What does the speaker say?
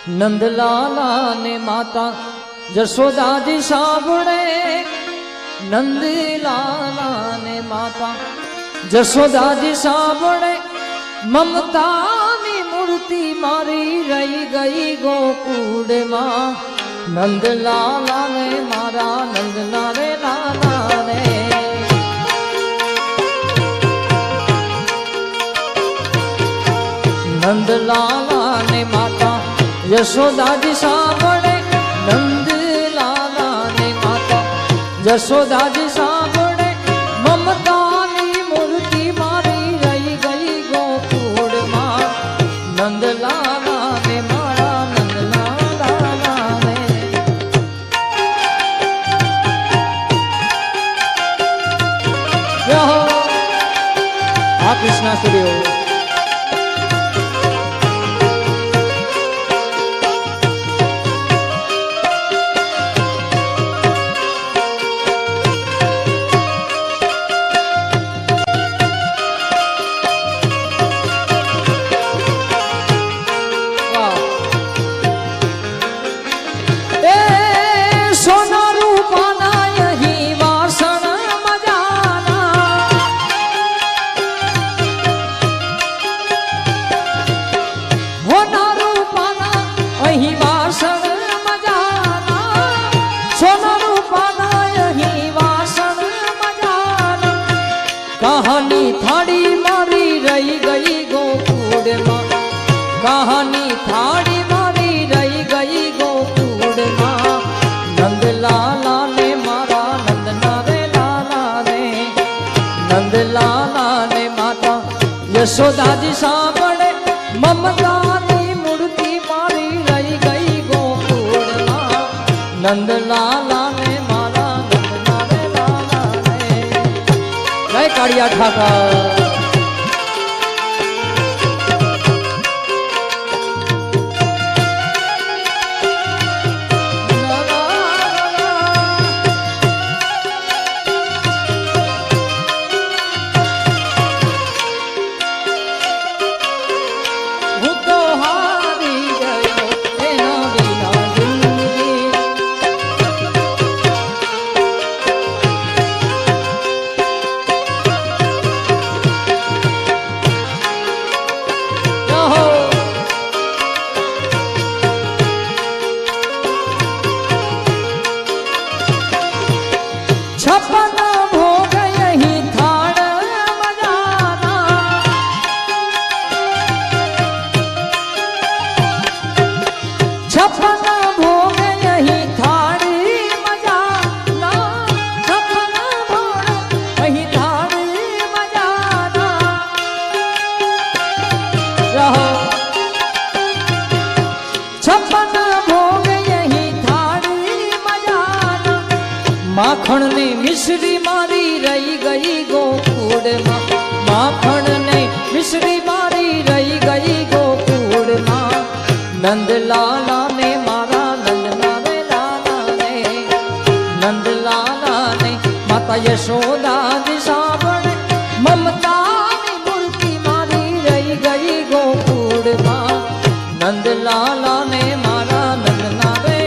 नंदलाला ने माता जसोदा जी सावड़े, नंदलाला ने माता जसोदा जी सावड़े, ममता नी मूर्ति मारी रही गई गोकुड़ मां। नंदलाला ने मारा नंदना रे लाला रे, नंदलाला ने माता यशोदा जी सावड़े, नंदलाला ने माता यशोदा जी सावड़े, ममता नी मूर्ति मारी रही गई गोकुड़ मां। नंदलाला ने मारा नंदलाला ने। कृष्णा स्टूडियो। कहानी थाड़ी मारी रही गई गोकुड़ मां, कहानी थाड़ी मारी रही गई गोकुड़ मां। नंदलाला ने मारा नंदना रे लाला रे, नंदलाला ने माता यशोदा जी सावड़े, ममता नी मूर्ति मारी रही गई गोकुड़ मां। नंदलाला ने मारा नंदना रे लाला रे। जय कालिया ठाकर। छप्पन भोग यही थाड़ मजाना, छप्पन भोग यही थाड़ी मजाना, छप्पन भोग यही थाड़ी मजाना। रहो छप्पन भोग यही थाड़ी मजाना, माखण ने मिश्री मारी रही गई गोकुड़ मां, माखण ने मिश्री मारी रही गई गोकुड़ मां। नंदलाला ने मारा नंदना रे लाला ने, नंदलाला ने माता यशोदा जी